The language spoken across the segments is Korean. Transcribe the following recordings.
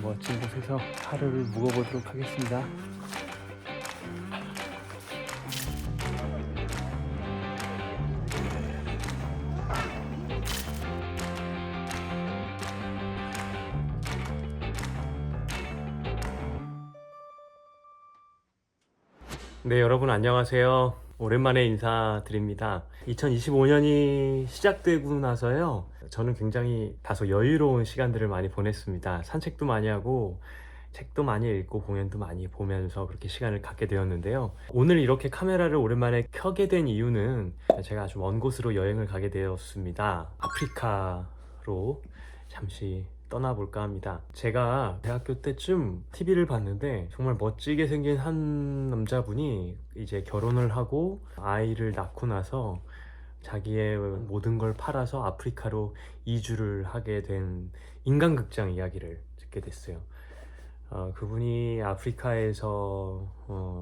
멋진 곳에서 하루를 묵어보도록 하겠습니다. 네, 여러분 안녕하세요. 오랜만에 인사드립니다. 2025년이 시작되고 나서요, 저는 굉장히 다소 여유로운 시간들을 많이 보냈습니다. 산책도 많이 하고 책도 많이 읽고 공연도 많이 보면서 그렇게 시간을 갖게 되었는데요. 오늘 이렇게 카메라를 오랜만에 켜게 된 이유는 제가 아주 먼 곳으로 여행을 가게 되었습니다. 아프리카로 잠시 떠나볼까 합니다. 제가 대학교 때쯤 TV를 봤는데 정말 멋지게 생긴 한 남자분이 이제 결혼을 하고 아이를 낳고 나서 자기의 모든 걸 팔아서 아프리카로 이주를 하게 된 인간극장 이야기를 듣게 됐어요. 그분이 아프리카에서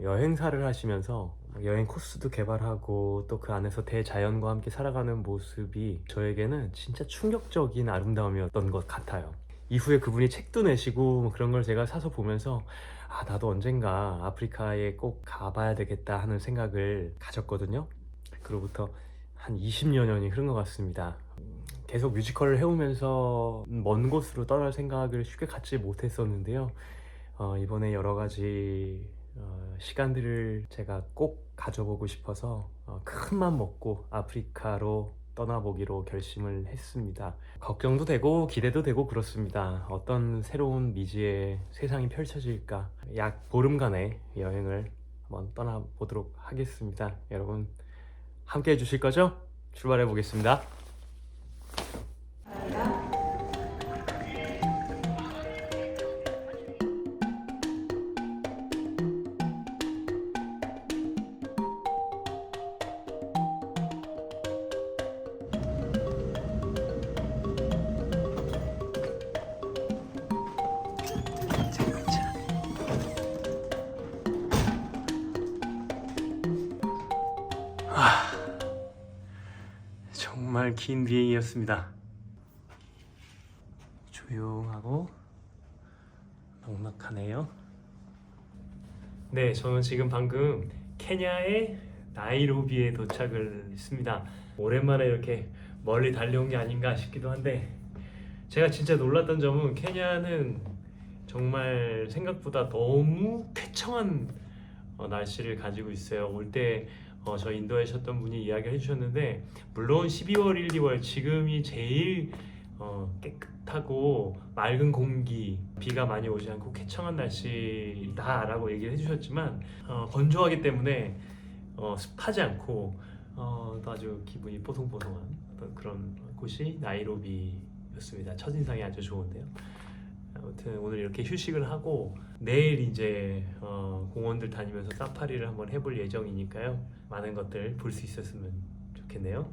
여행사를 하시면서 여행 코스도 개발하고 또 그 안에서 대자연과 함께 살아가는 모습이 저에게는 진짜 충격적인 아름다움이었던 것 같아요. 이후에 그분이 책도 내시고 그런 걸 제가 사서 보면서 나도 언젠가 아프리카에 꼭 가봐야 되겠다 하는 생각을 가졌거든요. 그로부터 한 20여 년이 흐른 것 같습니다. 계속 뮤지컬을 해오면서 먼 곳으로 떠날 생각을 쉽게 갖지 못했었는데요. 이번에 여러 가지 시간들을 제가 꼭 가져보고 싶어서 큰 맘 먹고 아프리카로 떠나보기로 결심을 했습니다. 걱정도 되고 기대도 되고 그렇습니다. 어떤 새로운 미지의 세상이 펼쳐질까. 약 보름간의 여행을 한번 떠나보도록 하겠습니다. 여러분 함께 해주실 거죠? 출발해 보겠습니다. 정말 긴 비행이었습니다. 조용하고 넉넉하네요. 네, 저는 지금 방금 케냐의 나이로비에 도착을 했습니다. 오랜만에 이렇게 멀리 달려온 게 아닌가 싶기도 한데, 제가 진짜 놀랐던 점은 케냐는 정말 생각보다 너무 쾌청한 날씨를 가지고 있어요. 올 때 저 인도에 계셨던 분이 이야기를 해주셨는데, 물론 12월, 1, 2월 지금이 제일 깨끗하고 맑은 공기, 비가 많이 오지 않고 쾌청한 날씨다라고 얘기를 해주셨지만 건조하기 때문에 습하지 않고 또 아주 기분이 뽀송뽀송한 어떤 그런 곳이 나이로비였습니다. 첫인상이 아주 좋은데요. 아무튼 오늘 이렇게 휴식을 하고 내일 이제 공원들 다니면서 사파리를 한번 해볼 예정이니까요. 많은 것들 볼 수 있었으면 좋겠네요.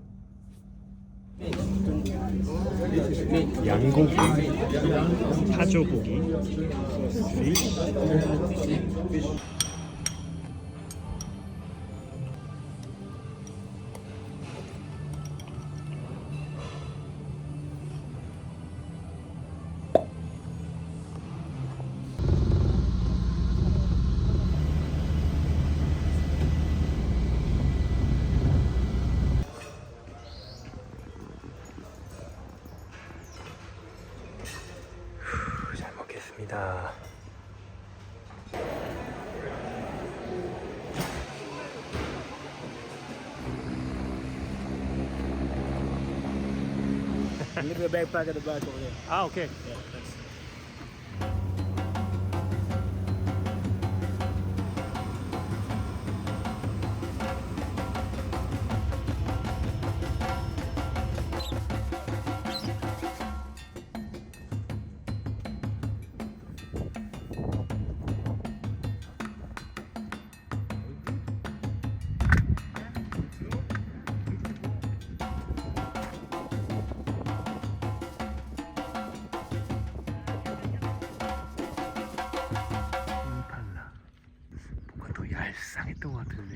양고기, 사조고기, 잘 먹겠습니다. Leave the backpack at the back over there. 오케이. Yeah, thanks. 얄쌍했던 것 같은데.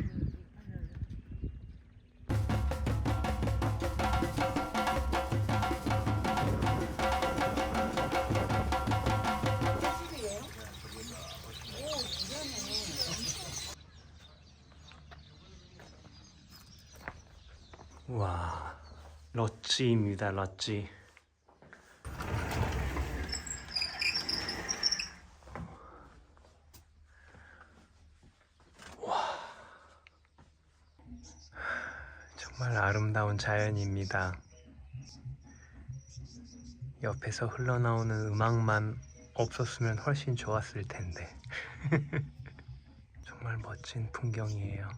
와, 럿지입니다. 럿지. 와, 정말 아름다운 자연입니다. 옆에서 흘러나오는 음악만 없었으면 훨씬 좋았을 텐데. 정말 멋진 풍경이에요.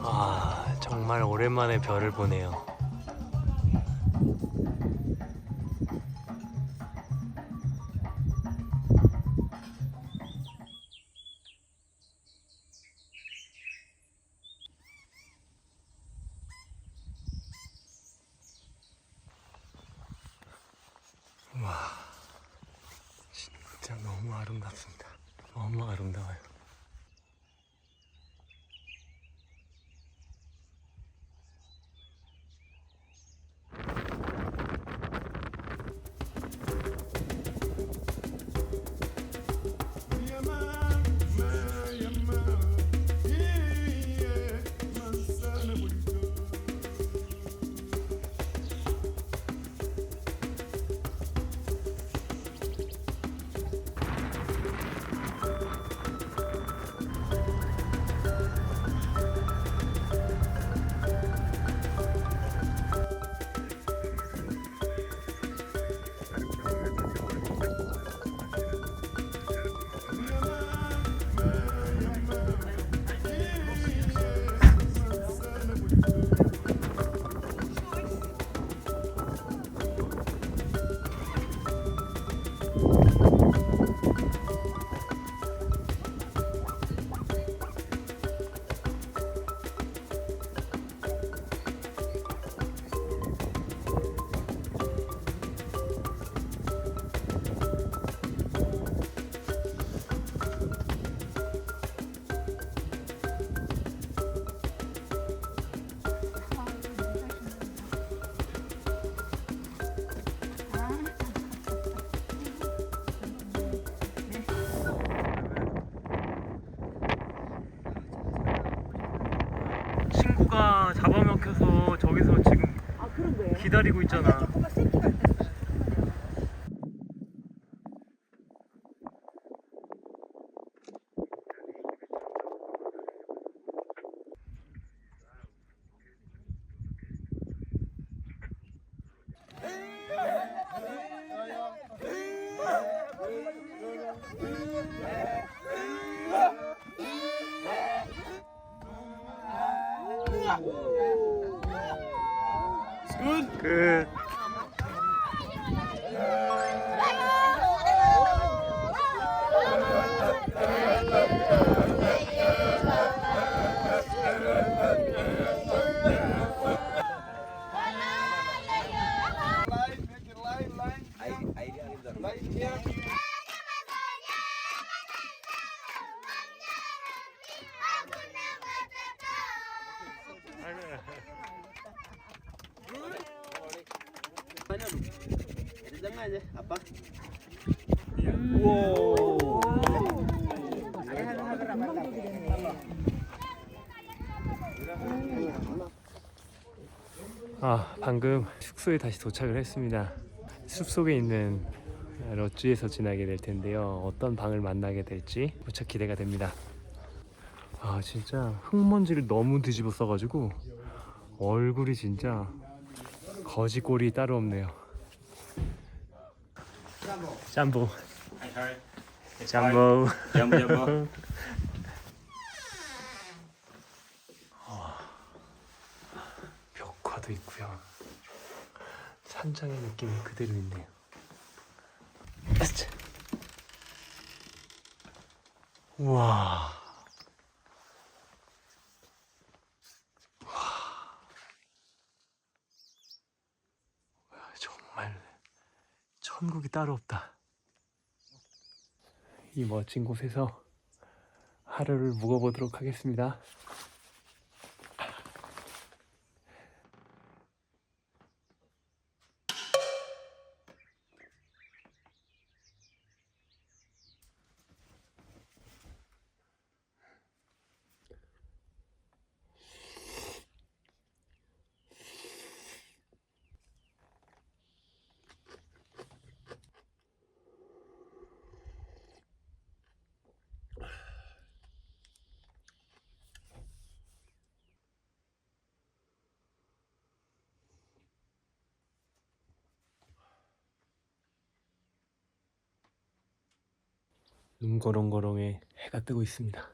아, 정말 오랜만에 별을 보네요. 와, 진짜 너무 아름답습니다. 너무 아름다워요. 친구가 잡아먹혀서 저기서 지금 그런 거예요? 기다리고 있잖아. 조금만 새끼 같아. 끝. Apa? 아, 방금 숙소에 다시 도착을 했습니다. 숲속에 있는 럿지에서 지나게 될 텐데요. 어떤 방을 만나게 될지 무척 기대가 됩니다. 아, 진짜 흙먼지를 너무 뒤집어 써가지고 얼굴이 진짜 거지꼴이 따로 없네요. 짬보. 짬보. Jumbo. 벽화도 있고요. 산장의 느낌이 그대로 있네요. 아차. 우와. 정말 천국이 따로 없다. 이 멋진 곳에서 하루를 묵어보도록 하겠습니다. 눈거렁거렁에 해가 뜨고 있습니다.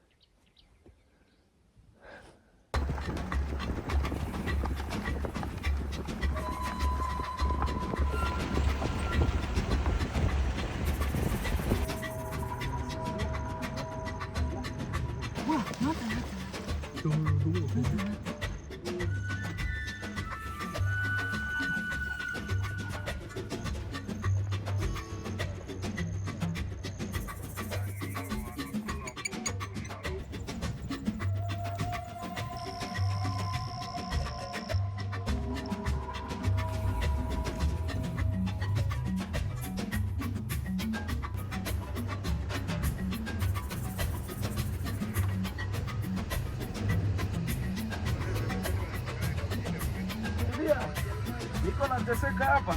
Iko nateseka hapa.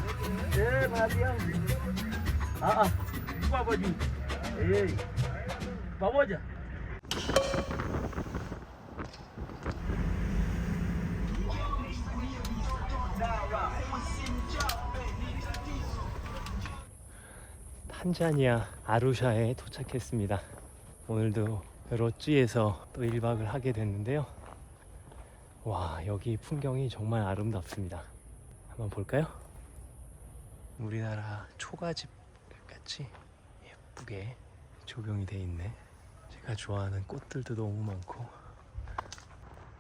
Mahali yangu. Iko hapa juu. Pamoja. 탄자니아 아루샤에 도착했습니다. 오늘도 로찌에서 또 1박을 하게 됐는데요. 와, 여기 풍경이 정말 아름답습니다. 한번 볼까요? 우리나라 초가집 같이 예쁘게 조경이 돼 있네. 제가 좋아하는 꽃들도 너무 많고.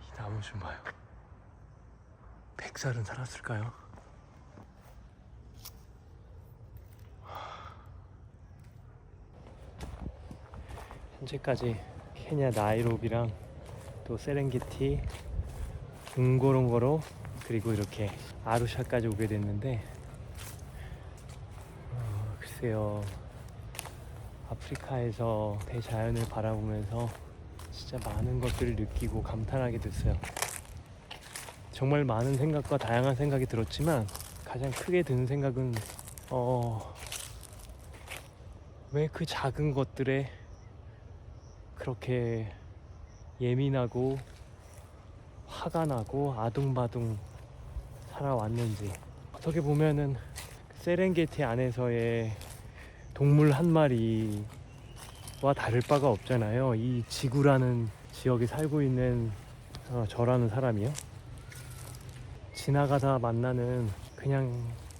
이 나무 좀 봐요. 100살은 살았을까요? 현재까지 케냐 나이로비랑 또 세렝게티, 웅고롱고로, 그리고 이렇게 아루샤까지 오게 됐는데 글쎄요, 아프리카에서 대자연을 바라보면서 진짜 많은 것들을 느끼고 감탄하게 됐어요. 정말 많은 생각과 다양한 생각이 들었지만 가장 크게 드는 생각은 왜 그 작은 것들에 그렇게 예민하고 화가 나고 아둥바둥 살아왔는지. 어떻게 보면은 세렝게티 안에서의 동물 한 마리와 다를 바가 없잖아요. 이 지구라는 지역에 살고 있는 저라는 사람이요. 지나가다 만나는 그냥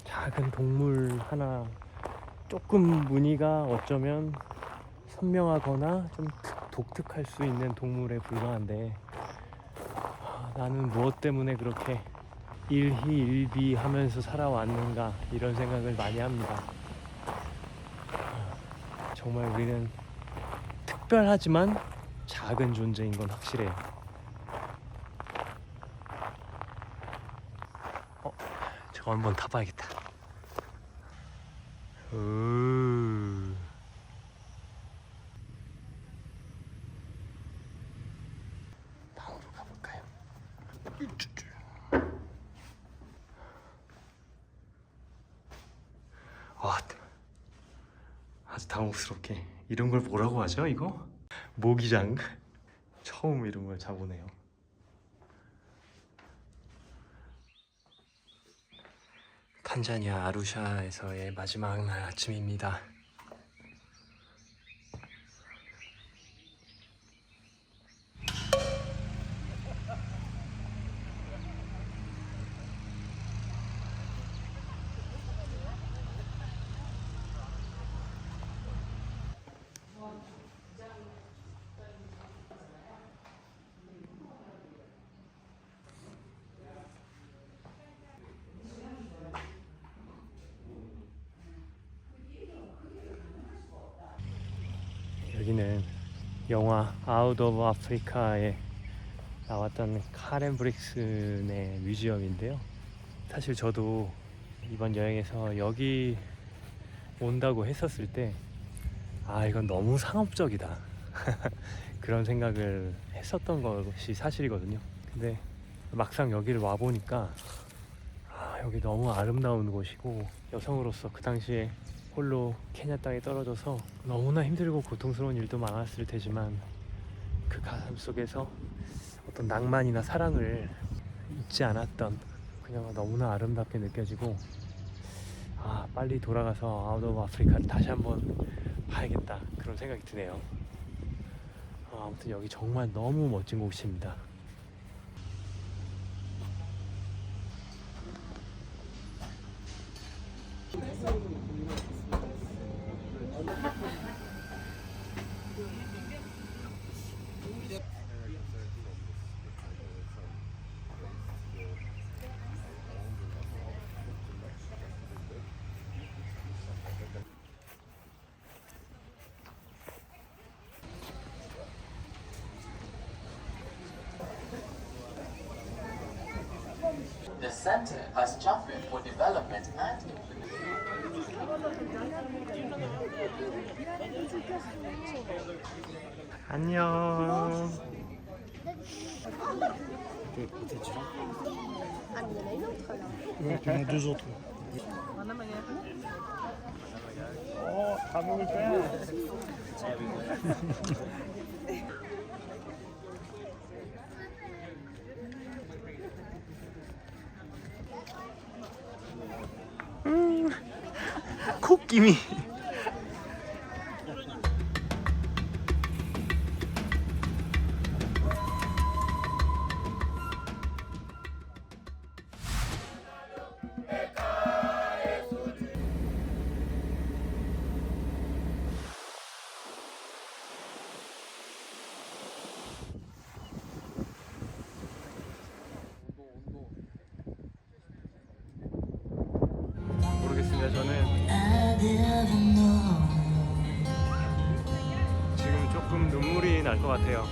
작은 동물 하나, 조금 무늬가 어쩌면 선명하거나 좀 독특할 수 있는 동물에 불과한데, 나는 무엇 때문에 그렇게 일희일비하면서 살아왔는가, 이런 생각을 많이 합니다. 정말 우리는 특별하지만 작은 존재인 건 확실해요. 저거 한번 타봐야겠다. 다음으로 가볼까요? 아주 당혹스럽게 이런 걸 뭐라고 하죠? 이거? 모기장. 처음 이런 걸 잡으네요. 탄자니아 아루샤에서의 마지막 날 아침입니다. 여기는 영화 아웃 오브 아프리카에 나왔던 카렌 브릭슨의 뮤지엄인데요. 사실 저도 이번 여행에서 여기 온다고 했었을 때 이건 너무 상업적이다 그런 생각을 했었던 것이 사실이거든요. 근데 막상 여기를 와보니까 여기 너무 아름다운 곳이고, 여성으로서 그 당시에 홀로 케냐 땅에 떨어져서 너무나 힘들고 고통스러운 일도 많았을 테지만 그 가슴 속에서 어떤 낭만이나 사랑을 잊지 않았던 그녀가 너무나 아름답게 느껴지고, 빨리 돌아가서 아웃 오브 아프리카를 다시 한번 봐야겠다 그런 생각이 드네요. 아무튼 여기 정말 너무 멋진 곳입니다. The center has championed for development and implementation. 안녕. Ouais, il y en a deux autres. Oh, 다 먹을 거야. 코끼미. 모르겠습니다. 저는 지금 조금 눈물이 날 것 같아요.